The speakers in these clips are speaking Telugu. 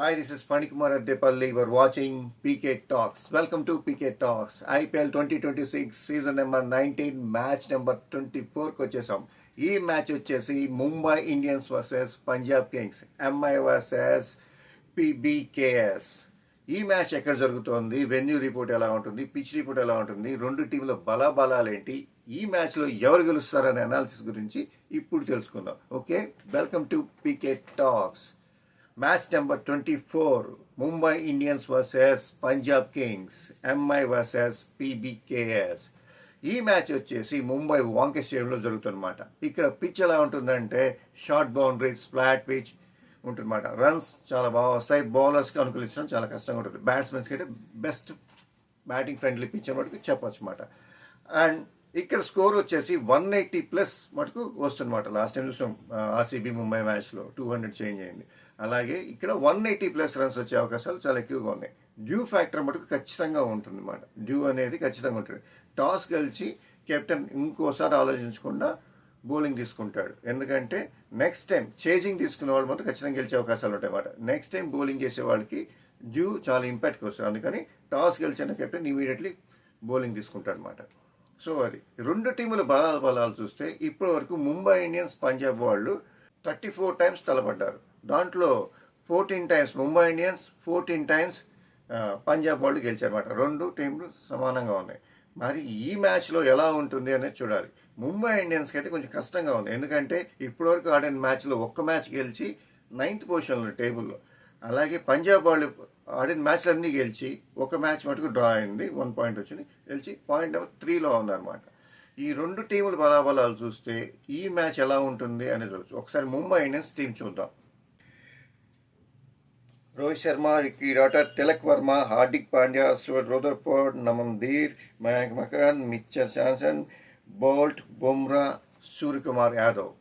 Hi, this is Panikumar Addepalli. We're watching PK Talks. Welcome to PK Talks. IPL 2026 season number 19 match number 24కి వచ్చేసాం. ఈ మ్యాచ్ వచ్చేసి Mumbai Indians versus Punjab Kings, MI versus PBKS. ఈ మ్యాచ్ ఎక్కడ జరుగుతోంది, వెన్యూ రిపోర్ట్ ఎలా ఉంటుంది, పిచ్ రిపోర్ట్ ఎలా ఉంటుంది, రెండు టీంల బలాబలాలు ఏంటి, ఈ మ్యాచ్లో ఎవరు గెలుస్తారనే అనాలిసిస్ గురించి ఇప్పుడు తెలుసుకుందాం. Okay, welcome to PK Talks. Match number 24 Mumbai Indians versus Punjab Kings, MI versus PBKS. ఈ మ్యాచ్ వచ్చేసి ముంబై వాంకే స్టేడియంలో జరుగుతుందన్నమాట. ఇక్కడ పిచ్ ఎలా ఉంటుందంటే షార్ట్ బౌండరీస్, ఫ్లాట్ పిచ్ ఉంటుందన్నమాట. రన్స్ చాలా బాగా వస్తాయి. బౌలర్స్కి అనుకూలించడం చాలా కష్టంగా ఉంటుంది. బ్యాట్స్మెన్స్కి అయితే బెస్ట్ బ్యాటింగ్ ఫ్రెండ్లీ పిచ్ అని మటుకు చెప్పొచ్చు అన్నమాట. అండ్ ఇక్కడ స్కోర్ వచ్చేసి 180+ మటుకు వస్తుందన్నమాట. లాస్ట్ టైం చూసాం ఆర్సీబీ ముంబై మ్యాచ్లో 200 చేంజ్ అయింది. అలాగే ఇక్కడ 180+ రన్స్ వచ్చే అవకాశాలు చాలా ఎక్కువగా ఉన్నాయి. డ్యూ ఫ్యాక్టర్ మటుకు ఖచ్చితంగా ఉంటుంది అన్నమాట. డ్యూ అనేది ఖచ్చితంగా ఉంటుంది. టాస్ గెలిచి కెప్టెన్ ఇంకోసారి ఆలోచించకుండా బౌలింగ్ తీసుకుంటాడు. ఎందుకంటే నెక్స్ట్ టైం చేజింగ్ తీసుకునే వాళ్ళు మాత్రం ఖచ్చితంగా గెలిచే అవకాశాలు ఉంటాయి అన్నమాట. నెక్స్ట్ టైం బౌలింగ్ చేసే వాళ్ళకి డ్యూ చాలా ఇంపాక్ట్కి వస్తుంది. అందుకని టాస్ గెలిచిన కెప్టెన్ ఇమీడియట్లీ బౌలింగ్ తీసుకుంటాడు అనమాట. సో అది రెండు టీముల బలాలు చూస్తే ఇప్పటి వరకు ముంబై ఇండియన్స్, పంజాబ్ వాళ్ళు 34 టైమ్స్ తలపడ్డారు. దాంట్లో 14 times Mumbai Indians, 14 times Punjab వాళ్ళు గెలిచారన్నమాట. రెండు టీంలు సమానంగా ఉన్నాయి. మరి ఈ మ్యాచ్లో ఎలా ఉంటుంది అనేది చూడాలి. ముంబై ఇండియన్స్కి అయితే కొంచెం కష్టంగా ఉంది. ఎందుకంటే ఇప్పటివరకు ఆడిన మ్యాచ్లో ఒక్క మ్యాచ్ గెలిచి 9th పొజిషన్లో టేబుల్లో. అలాగే పంజాబ్ వాళ్ళు ఆడిన మ్యాచ్లన్నీ గెలిచి ఒక మ్యాచ్ మటుకు డ్రా అయింది, 1 పాయింట్ వచ్చింది, గెలిచి పాయింట్ నెంబర్ 3లో ఉందన్నమాట. ఈ రెండు టీముల బలాబలాలు చూస్తే ఈ మ్యాచ్ ఎలా ఉంటుంది అనేది చూడవచ్చు. ఒకసారి ముంబై ఇండియన్స్ టీం చూద్దాం. Rohit Sharma, Ricky రాటర్, Tilak Varma, Hardik Pandya, Stuart రదర్ఫోర్డ్, నమన్దీర్, Mayank Makarand, Mitchell Johnson, bolt, Bumrah, Suryakumar Yadav.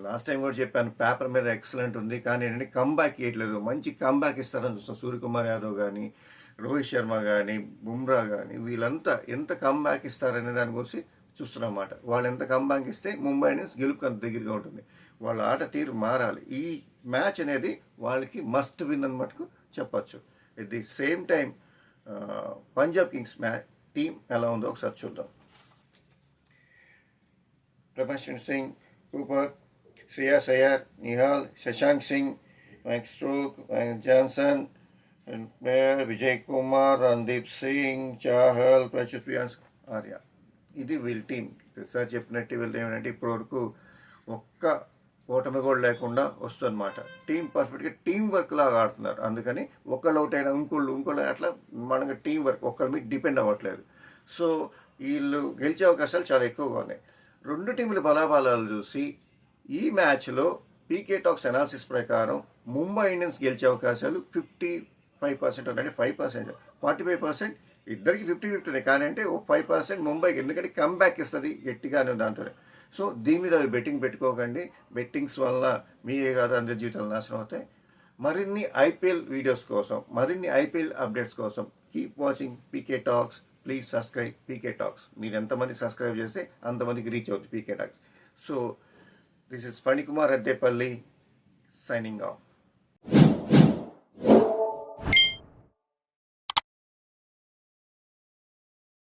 Last time కూడా చెప్పాను, పేపర్ మీద ఎక్సలెంట్ ఉంది, కానీ ఏంటంటే కంబ్యాక్ ఇవ్వట్లేదు. మంచి కంబ్యాక్ ఇస్తారని చూస్తాం. సూర్యకుమార్ యాదవ్ కానీ, రోహిత్ శర్మ కానీ, బుమ్రా కానీ, వీళ్ళంతా ఎంత కంబ్యాక్ ఇస్తారనే దాని గురించి చూస్తున్నాం అన్నమాట. వాళ్ళు ఎంత కంబ్యాక్ ఇస్తే ముంబై ఇండియన్స్ గెలుపుకి అంత దగ్గరగా ఉంటుంది. వాళ్ళ ఆట తీరు మారాలి. ఈ మ్యాచ్ అనేది వాళ్ళకి మస్ట్ విన్ అని మటుకు చెప్పచ్చు. At the same time Punjab Kings team ఎలా ఉందో ఒకసారి చూద్దాం. Prabhsimran Singh, Cooper, Shreyas Iyer, Nehal, Shashank Singh, Mike Stroke, Mike Johnson, Vijay Kumar, Randeep Singh, Chahal, ప్రచుత్ ప్రియాన్స్, ఆర్య. ఇది వీళ్ళ టీం. సార్ చెప్పినట్టు వీళ్ళు ఏమంటే ఇప్పటివరకు ఒక్క ఓటమి కూడా లేకుండా వస్తుందన్నమాట. టీం పర్ఫెక్ట్గా టీం వర్క్ లాగా ఆడుతున్నారు. అందుకని ఒకళ్ళు అవుట్ అయినా ఇంకోళ్ళు అట్లా మనకి టీం వర్క్ ఒకళ్ళ మీద డిపెండ్ అవ్వట్లేదు. సో వీళ్ళు గెలిచే అవకాశాలు చాలా ఎక్కువగా ఉన్నాయి. రెండు టీముల బలాబలాలు చూసి ఈ మ్యాచ్లో పీకే టాక్స్ అనాలిసిస్ ప్రకారం ముంబై ఇండియన్స్ గెలిచే అవకాశాలు 55% అంటే 5%, 45% ఇద్దరికి 50-50. కానీ అంటే ఓ 5% ముంబైకి, ఎందుకంటే కంబ్యాక్ ఇస్తుంది గట్టిగానే దాంట్లో. సో దీని మీద బెట్టింగ్ పెట్టుకోకండి. బెట్టింగ్స్ వల్ల మీకే కాదు అందరి జీవితాలు నాశనం అవుతాయి. మరిన్ని ఐపీఎల్ వీడియోస్ కోసం, మరిన్ని ఐపీఎల్ అప్డేట్స్ కోసం keep watching PK Talks. Please subscribe PK Talks. మీరు ఎంతమంది సబ్స్క్రైబ్ చేస్తే అంతమందికి రీచ్ అవుతుంది PK Talks. So this is Panikumar Addepalli signing off.